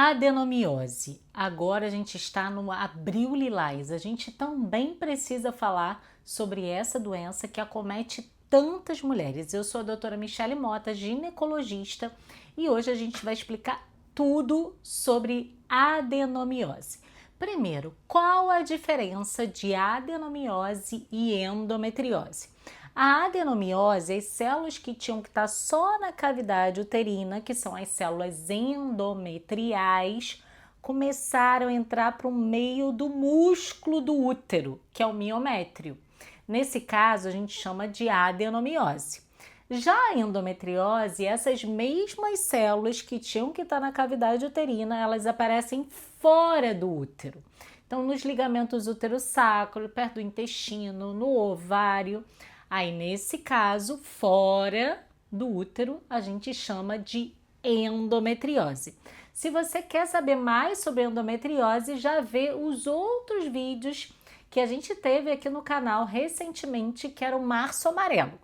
Adenomiose. Agora a gente está no abril lilás. A gente também precisa falar sobre essa doença que acomete tantas mulheres. Eu sou a doutora Michele Mota, ginecologista, e hoje a gente vai explicar tudo sobre adenomiose. Primeiro, qual a diferença de adenomiose e endometriose? A adenomiose, as células que tinham que estar só na cavidade uterina, que são as células endometriais, começaram a entrar para o meio do músculo do útero, que é o miométrio. Nesse caso, a gente chama de adenomiose. Já a endometriose, essas mesmas células que tinham que estar na cavidade uterina, elas aparecem fora do útero. Então, nos ligamentos útero-sacro, perto do intestino, no ovário. Aí, nesse caso, fora do útero, a gente chama de endometriose. Se você quer saber mais sobre endometriose, já vê os outros vídeos que a gente teve aqui no canal recentemente, que era o Março Amarelo.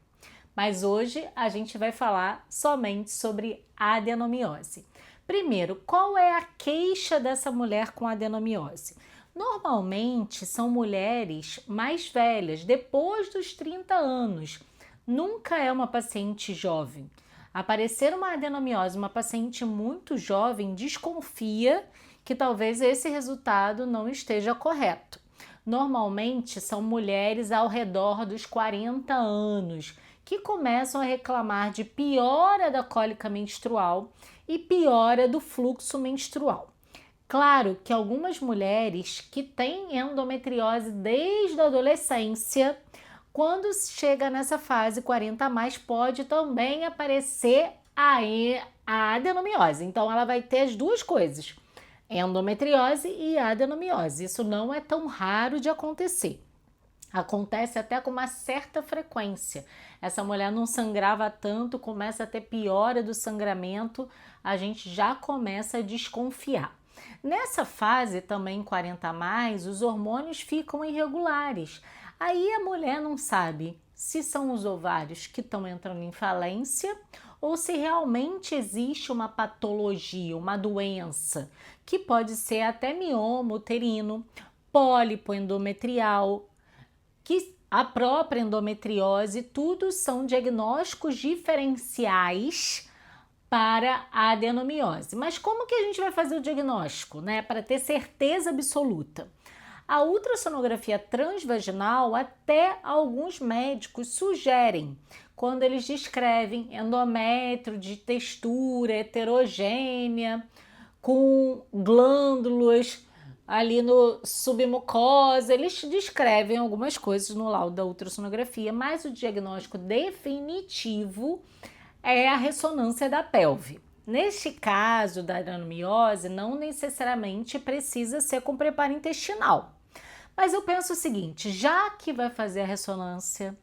Mas hoje a gente vai falar somente sobre adenomiose. Primeiro, qual é a queixa dessa mulher com adenomiose? Normalmente são mulheres mais velhas, depois dos 30 anos. Nunca é uma paciente jovem. Aparecer uma adenomiose, uma paciente muito jovem, desconfia que talvez esse resultado não esteja correto. Normalmente são mulheres ao redor dos 40 anos que começam a reclamar de piora da cólica menstrual e piora do fluxo menstrual. Claro que algumas mulheres que têm endometriose desde a adolescência, quando chega nessa fase 40 a mais, pode também aparecer a adenomiose. Então, ela vai ter as duas coisas, endometriose e adenomiose. Isso não é tão raro de acontecer. Acontece até com uma certa frequência. Essa mulher não sangrava tanto, começa a ter piora do sangramento, a gente já começa a desconfiar. Nessa fase, também 40 a mais, os hormônios ficam irregulares. Aí a mulher não sabe se são os ovários que estão entrando em falência ou se realmente existe uma patologia, uma doença, que pode ser até mioma uterino, pólipo endometrial, que a própria endometriose, tudo são diagnósticos diferenciais para a adenomiose. Mas como que a gente vai fazer o diagnóstico, né? Para ter certeza absoluta. A ultrassonografia transvaginal, até alguns médicos sugerem, quando eles descrevem endométrio de textura heterogênea, com glândulas ali no submucosa, eles descrevem algumas coisas no laudo da ultrassonografia, mas o diagnóstico definitivo é a ressonância da pelve. Neste caso da adenomiose, não necessariamente precisa ser com preparo intestinal. Mas eu penso o seguinte, já que vai fazer a ressonância,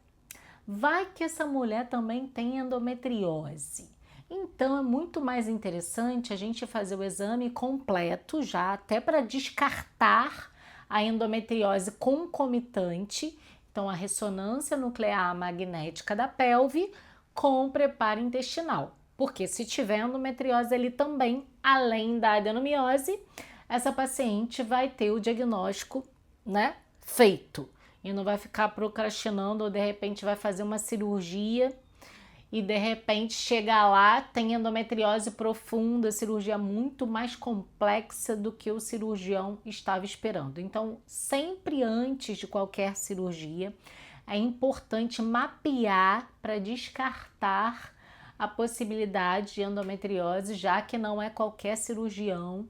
vai que essa mulher também tem endometriose. Então é muito mais interessante a gente fazer o exame completo já, até para descartar a endometriose concomitante. Então a ressonância nuclear magnética da pelve com preparo intestinal. Porque se tiver endometriose ali também, além da adenomiose, essa paciente vai ter o diagnóstico, né, feito. E não vai ficar procrastinando ou de repente vai fazer uma cirurgia e de repente chega lá, tem endometriose profunda, cirurgia muito mais complexa do que o cirurgião estava esperando. Então, sempre antes de qualquer cirurgia, é importante mapear para descartar a possibilidade de endometriose, já que não é qualquer cirurgião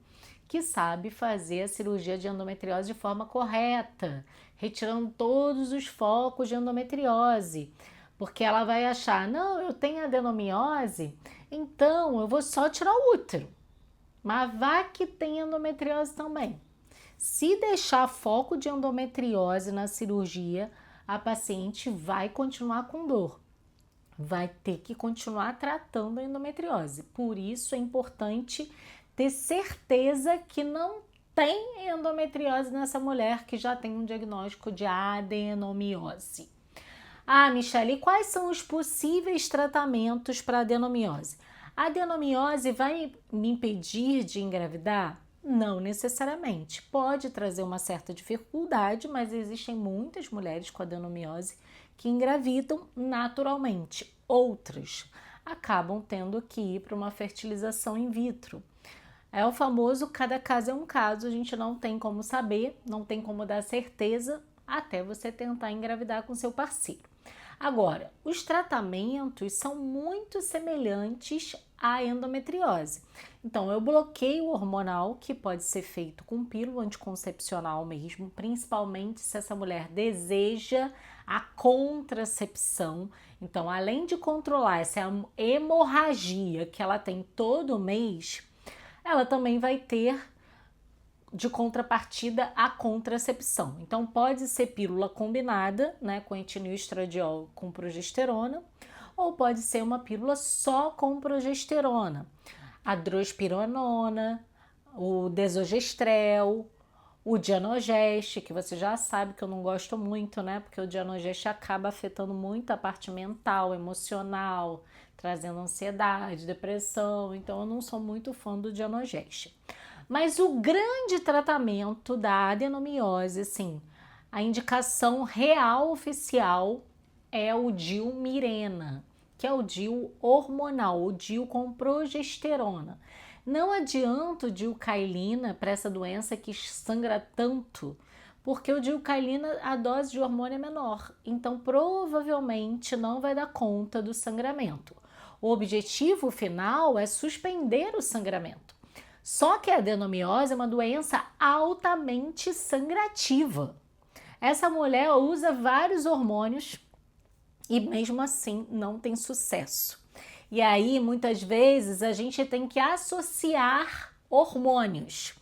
que sabe fazer a cirurgia de endometriose de forma correta, retirando todos os focos de endometriose. Porque ela vai achar, não, eu tenho adenomiose, então eu vou só tirar o útero. Mas vá que tem endometriose também. Se deixar foco de endometriose na cirurgia, a paciente vai continuar com dor. Vai ter que continuar tratando a endometriose. Por isso é importante ter certeza que não tem endometriose nessa mulher que já tem um diagnóstico de adenomiose. Ah, Michele, e quais são os possíveis tratamentos para adenomiose? A adenomiose vai me impedir de engravidar? Não necessariamente. Pode trazer uma certa dificuldade, mas existem muitas mulheres com adenomiose que engravidam naturalmente. Outras acabam tendo que ir para uma fertilização in vitro. É o famoso cada caso é um caso, a gente não tem como saber, não tem como dar certeza até você tentar engravidar com seu parceiro. Agora, os tratamentos são muito semelhantes à endometriose. Então, eu bloqueio hormonal, que pode ser feito com pílula anticoncepcional mesmo, principalmente se essa mulher deseja a contracepção. Então, além de controlar essa hemorragia que ela tem todo mês, ela também vai ter de contrapartida a contracepção. Então pode ser pílula combinada, né, com etileno estradiol com progesterona, ou pode ser uma pílula só com progesterona. A drospirenona, o desogestrel, o Dianogest, que você já sabe que eu não gosto muito, né? Porque o Dianogest acaba afetando muito a parte mental, emocional, trazendo ansiedade, depressão. Então eu não sou muito fã do Dianogest. Mas o grande tratamento da adenomiose, assim, a indicação real oficial é o DIU Mirena, que é o DIU hormonal, o DIU com progesterona. Não adianta o dilcailina para essa doença que sangra tanto, porque o dilcailina, a dose de hormônio é menor, então provavelmente não vai dar conta do sangramento. O objetivo final é suspender o sangramento. Só que a adenomiose é uma doença altamente sangrativa. Essa mulher usa vários hormônios e mesmo assim não tem sucesso. E aí, muitas vezes, a gente tem que associar hormônios.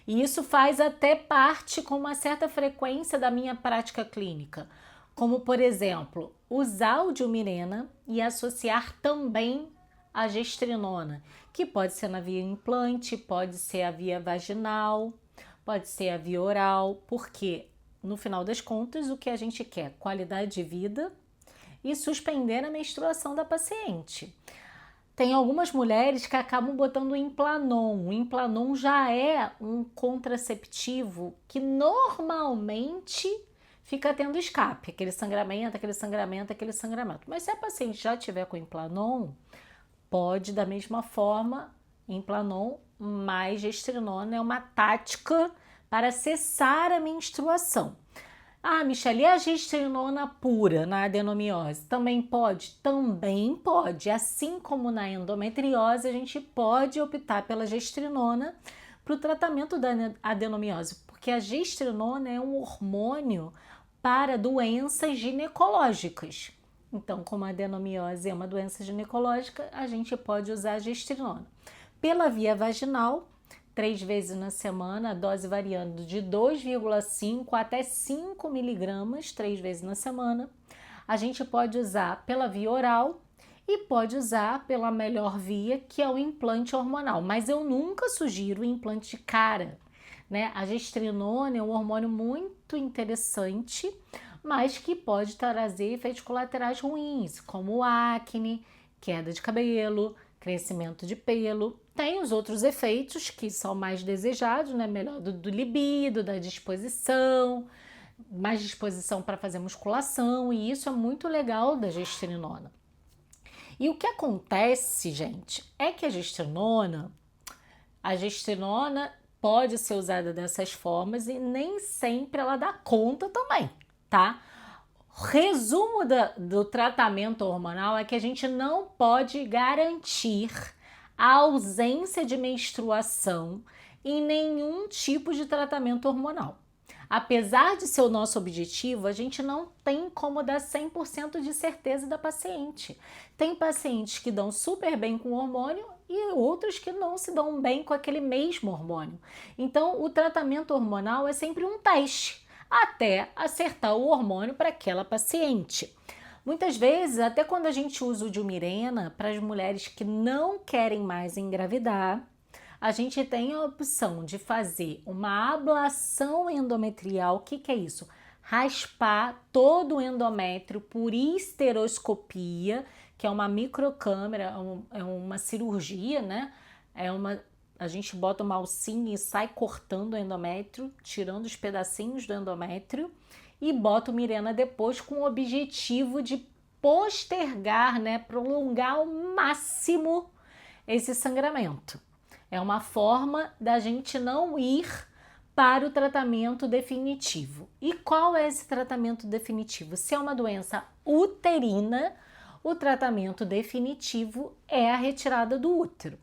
E isso faz até parte com uma certa frequência da minha prática clínica. Como, por exemplo, usar o Diumirena e associar também a gestrinona, que pode ser na via implante, pode ser a via vaginal, pode ser a via oral, porque no final das contas o que a gente quer? Qualidade de vida e suspender a menstruação da paciente. Tem algumas mulheres que acabam botando o Implanon. O Implanon já é um contraceptivo que normalmente fica tendo escape, aquele sangramento, aquele sangramento, aquele sangramento. Mas se a paciente já tiver com Implanon, pode, da mesma forma, Implanon mais gestrinona é uma tática para cessar a menstruação. Ah, Michele, e a gestrinona pura na adenomiose? Também pode? Também pode. Assim como na endometriose, a gente pode optar pela gestrinona para o tratamento da adenomiose, porque a gestrinona é um hormônio para doenças ginecológicas. Então, como a adenomiose é uma doença ginecológica, a gente pode usar a gestrinona. Pela via vaginal, 3 vezes na semana, a dose variando de 2,5 até 5 miligramas, 3 vezes na semana. A gente pode usar pela via oral e pode usar pela melhor via, que é o implante hormonal. Mas eu nunca sugiro o implante de cara, né? A gestrinona é um hormônio muito interessante, mas que pode trazer efeitos colaterais ruins, como acne, queda de cabelo, crescimento de pelo. Tem os outros efeitos que são mais desejados, né? Melhor do libido, da disposição, mais disposição para fazer musculação, e isso é muito legal da gestrinona. E o que acontece, gente, é que a gestrinona pode ser usada dessas formas e nem sempre ela dá conta também, tá? Resumo do tratamento hormonal é que a gente não pode garantir a ausência de menstruação em nenhum tipo de tratamento hormonal. Apesar de ser o nosso objetivo, a gente não tem como dar 100% de certeza da paciente. Tem pacientes que dão super bem com o hormônio e outros que não se dão bem com aquele mesmo hormônio. Então, o tratamento hormonal é sempre um teste até acertar o hormônio para aquela paciente. Muitas vezes, até quando a gente usa o Diumirena para as mulheres que não querem mais engravidar, a gente tem a opção de fazer uma ablação endometrial. O que é isso? raspar todo o endométrio por histeroscopia, que é uma microcâmera, é uma cirurgia, né? A gente bota uma alcinha e sai cortando o endométrio, tirando os pedacinhos do endométrio e bota o Mirena depois com o objetivo de postergar, né? Prolongar ao máximo esse sangramento. É uma forma da gente não ir para o tratamento definitivo. E qual é esse tratamento definitivo? Se é uma doença uterina, o tratamento definitivo é a retirada do útero,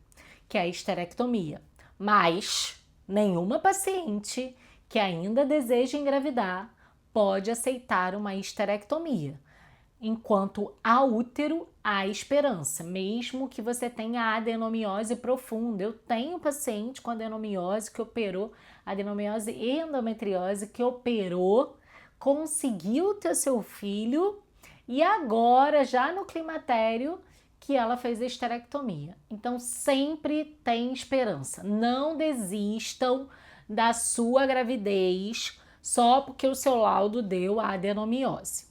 que é a histerectomia. Mas nenhuma paciente que ainda deseja engravidar pode aceitar uma histerectomia. Enquanto há útero, há esperança, mesmo que você tenha adenomiose profunda. Eu tenho paciente com adenomiose que operou, adenomiose e endometriose que operou, conseguiu ter seu filho e agora, já no climatério, que ela fez a histerectomia. Então, sempre tem esperança. Não desistam da sua gravidez só porque o seu laudo deu a adenomiose.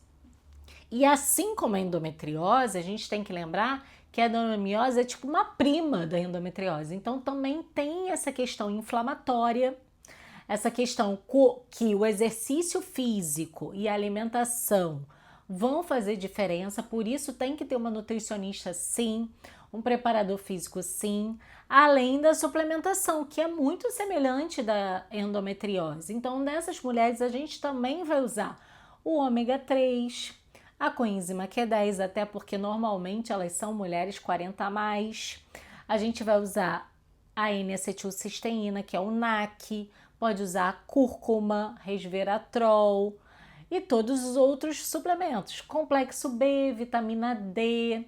E assim como a endometriose, a gente tem que lembrar que a adenomiose é tipo uma prima da endometriose. Então também tem essa questão inflamatória, essa questão que o exercício físico e a alimentação vão fazer diferença, por isso tem que ter uma nutricionista sim, um preparador físico sim, além da suplementação, que é muito semelhante da endometriose. Então nessas mulheres a gente também vai usar o ômega 3, a coenzima Q10, até porque normalmente elas são mulheres 40 a mais. A gente vai usar a N-acetilcisteína, que é o NAC, pode usar a cúrcuma, resveratrol e todos os outros suplementos. Complexo B, vitamina D,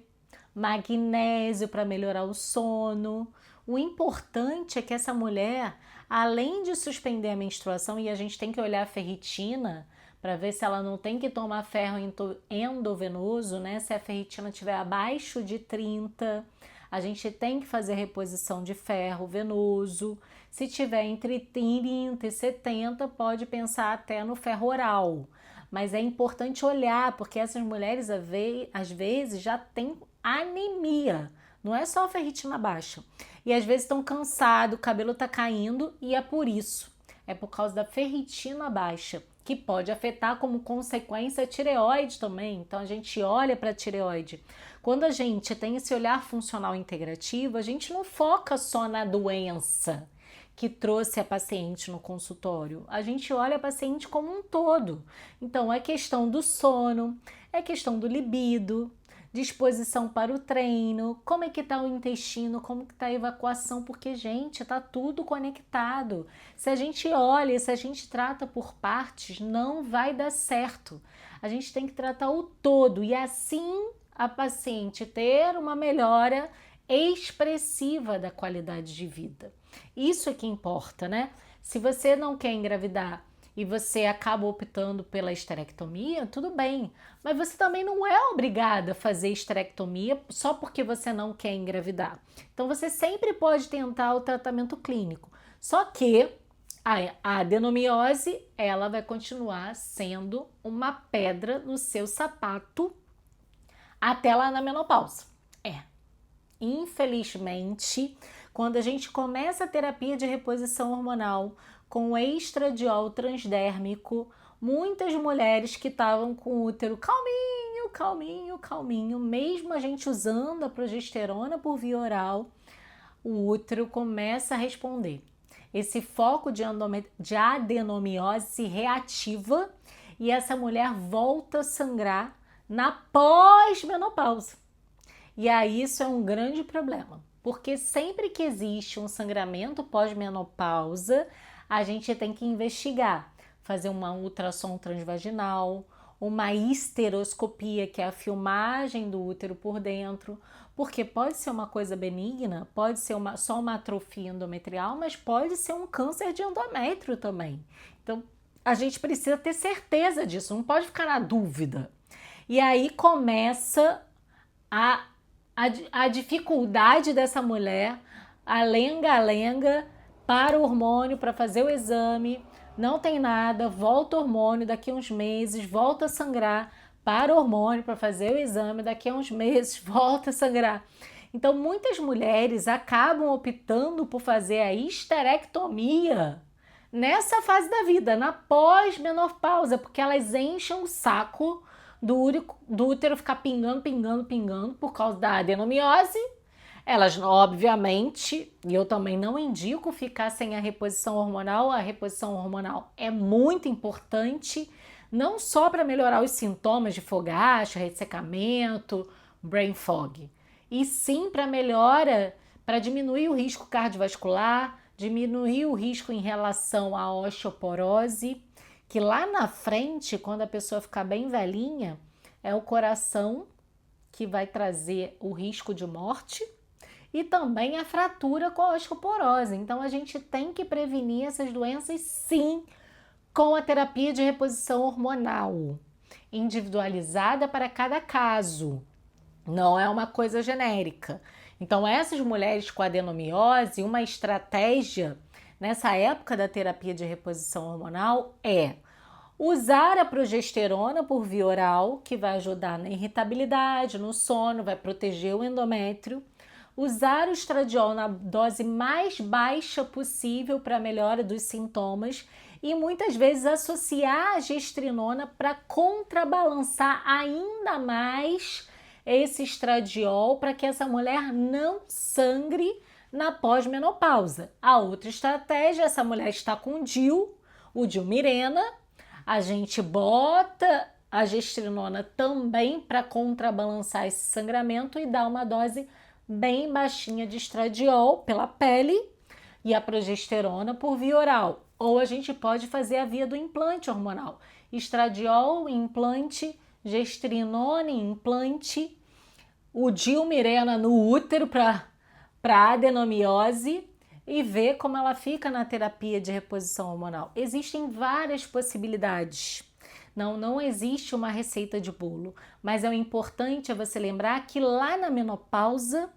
magnésio para melhorar o sono. O importante é que essa mulher, além de suspender a menstruação, e a gente tem que olhar a ferritina para ver se ela não tem que tomar ferro endovenoso, né? Se a ferritina estiver abaixo de 30, a gente tem que fazer reposição de ferro venoso. Se tiver entre 30 e 70, pode pensar até no ferro oral. Mas é importante olhar, porque essas mulheres às vezes já têm anemia. Não é só a ferritina baixa. E às vezes estão cansados, o cabelo está caindo e é por isso. É por causa da ferritina baixa, que pode afetar como consequência a tireoide também. Então a gente olha para a tireoide. Quando a gente tem esse olhar funcional integrativo, a gente não foca só na doença que trouxe a paciente no consultório. A gente olha a paciente como um todo. Então é questão do sono, é questão do libido, disposição para o treino, como é que está o intestino, como que está a evacuação, porque, gente, está tudo conectado. Se a gente olha, se a gente trata por partes, não vai dar certo. A gente tem que tratar o todo e assim a paciente ter uma melhora expressiva da qualidade de vida. Isso é que importa, né? Se você não quer engravidar e você acaba optando pela histerectomia, tudo bem. Mas você também não é obrigada a fazer histerectomia só porque você não quer engravidar. Então você sempre pode tentar o tratamento clínico. Só que a adenomiose, ela vai continuar sendo uma pedra no seu sapato até lá na menopausa. Infelizmente, quando a gente começa a terapia de reposição hormonal com estradiol transdérmico, muitas mulheres que estavam com o útero calminho, mesmo a gente usando a progesterona por via oral, o útero começa a responder. Esse foco de adenomiose se reativa e essa mulher volta a sangrar na pós-menopausa. E aí isso é um grande problema, porque sempre que existe um sangramento pós-menopausa, a gente tem que investigar, fazer uma ultrassom transvaginal, uma histeroscopia, que é a filmagem do útero por dentro, porque pode ser uma coisa benigna, pode ser só uma atrofia endometrial, mas pode ser um câncer de endométrio também. Então, a gente precisa ter certeza disso, não pode ficar na dúvida. E aí começa a dificuldade dessa mulher, a lenga-lenga para o hormônio, para fazer o exame, não tem nada, volta o hormônio, daqui a uns meses volta a sangrar, para o hormônio para fazer o exame, daqui a uns meses volta a sangrar. Então, muitas mulheres acabam optando por fazer a histerectomia nessa fase da vida, na pós-menopausa, porque elas enchem o saco do útero ficar pingando, pingando, pingando por causa da adenomiose. Elas, obviamente, e eu também não indico ficar sem a reposição hormonal é muito importante, não só para melhorar os sintomas de fogacho, ressecamento, brain fog, e sim para melhora, para diminuir o risco cardiovascular, diminuir o risco em relação à osteoporose, que lá na frente, quando a pessoa ficar bem velhinha, é o coração que vai trazer o risco de morte e também a fratura com a osteoporose. Então a gente tem que prevenir essas doenças sim com a terapia de reposição hormonal, individualizada para cada caso. Não é uma coisa genérica. Então, essas mulheres com adenomiose, uma estratégia nessa época da terapia de reposição hormonal é usar a progesterona por via oral, que vai ajudar na irritabilidade, no sono, vai proteger o endométrio. Usar o estradiol na dose mais baixa possível para a melhora dos sintomas e muitas vezes associar a gestrinona para contrabalançar ainda mais esse estradiol para que essa mulher não sangre na pós-menopausa. A outra estratégia, essa mulher está com o Dilmirena, a gente bota a gestrinona também para contrabalançar esse sangramento e dá uma dose bem baixinha de estradiol pela pele e a progesterona por via oral. Ou a gente pode fazer a via do implante hormonal. Estradiol, implante, gestrinona, implante, o Dilmirena no útero para adenomiose e ver como ela fica na terapia de reposição hormonal. Existem várias possibilidades. Não existe uma receita de bolo, mas o importante é você lembrar que lá na menopausa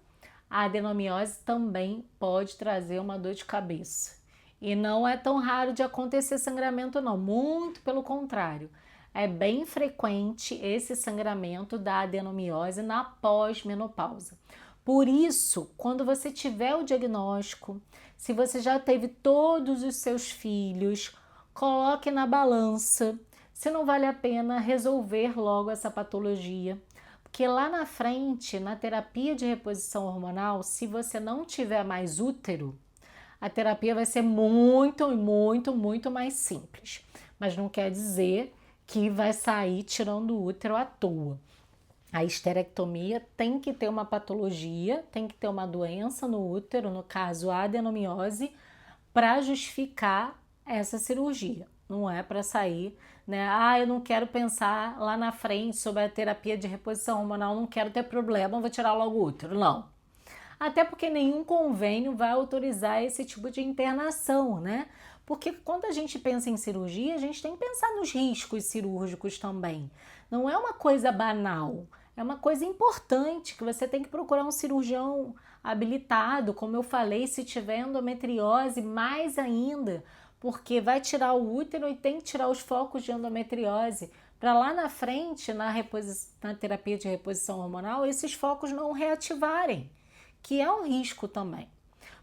a adenomiose também pode trazer uma dor de cabeça. E não é tão raro de acontecer sangramento não, muito pelo contrário. É bem frequente esse sangramento da adenomiose na pós-menopausa. Por isso, quando você tiver o diagnóstico, se você já teve todos os seus filhos, coloque na balança se não vale a pena resolver logo essa patologia. Porque lá na frente, na terapia de reposição hormonal, se você não tiver mais útero, a terapia vai ser muito mais simples. Mas não quer dizer que vai sair tirando o útero à toa. A histerectomia tem que ter uma patologia, tem que ter uma doença no útero, no caso a adenomiose, para justificar essa cirurgia. Não é para sair, né? Eu não quero pensar lá na frente sobre a terapia de reposição hormonal, não quero ter problema, vou tirar logo o útero. Não. Até porque nenhum convênio vai autorizar esse tipo de internação, né? Porque quando a gente pensa em cirurgia, a gente tem que pensar nos riscos cirúrgicos também. Não é uma coisa banal, é uma coisa importante que você tem que procurar um cirurgião habilitado, como eu falei, se tiver endometriose, mais ainda, porque vai tirar o útero e tem que tirar os focos de endometriose, para lá na frente, na terapia de reposição hormonal, esses focos não reativarem, que é um risco também.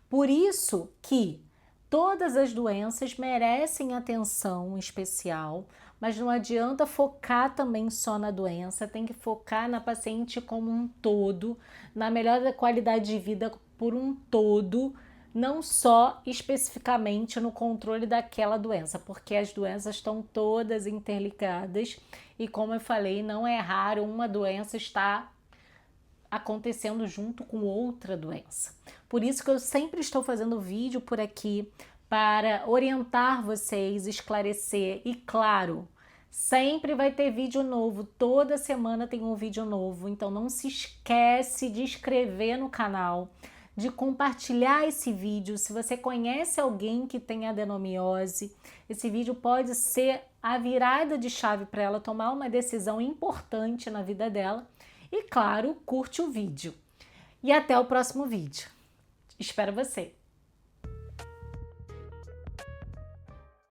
Por isso que todas as doenças merecem atenção especial, mas não adianta focar também só na doença, tem que focar na paciente como um todo, na melhora da qualidade de vida por um todo, não só especificamente no controle daquela doença, porque as doenças estão todas interligadas e, como eu falei, não é raro uma doença estar acontecendo junto com outra doença. Por isso que eu sempre estou fazendo vídeo por aqui para orientar vocês, esclarecer e, claro, sempre vai ter vídeo novo, toda semana tem um vídeo novo, então não se esquece de inscrever no canal, de compartilhar esse vídeo. Se você conhece alguém que tem adenomiose, esse vídeo pode ser a virada de chave para ela tomar uma decisão importante na vida dela. E claro, curte o vídeo. E até o próximo vídeo. Espero você!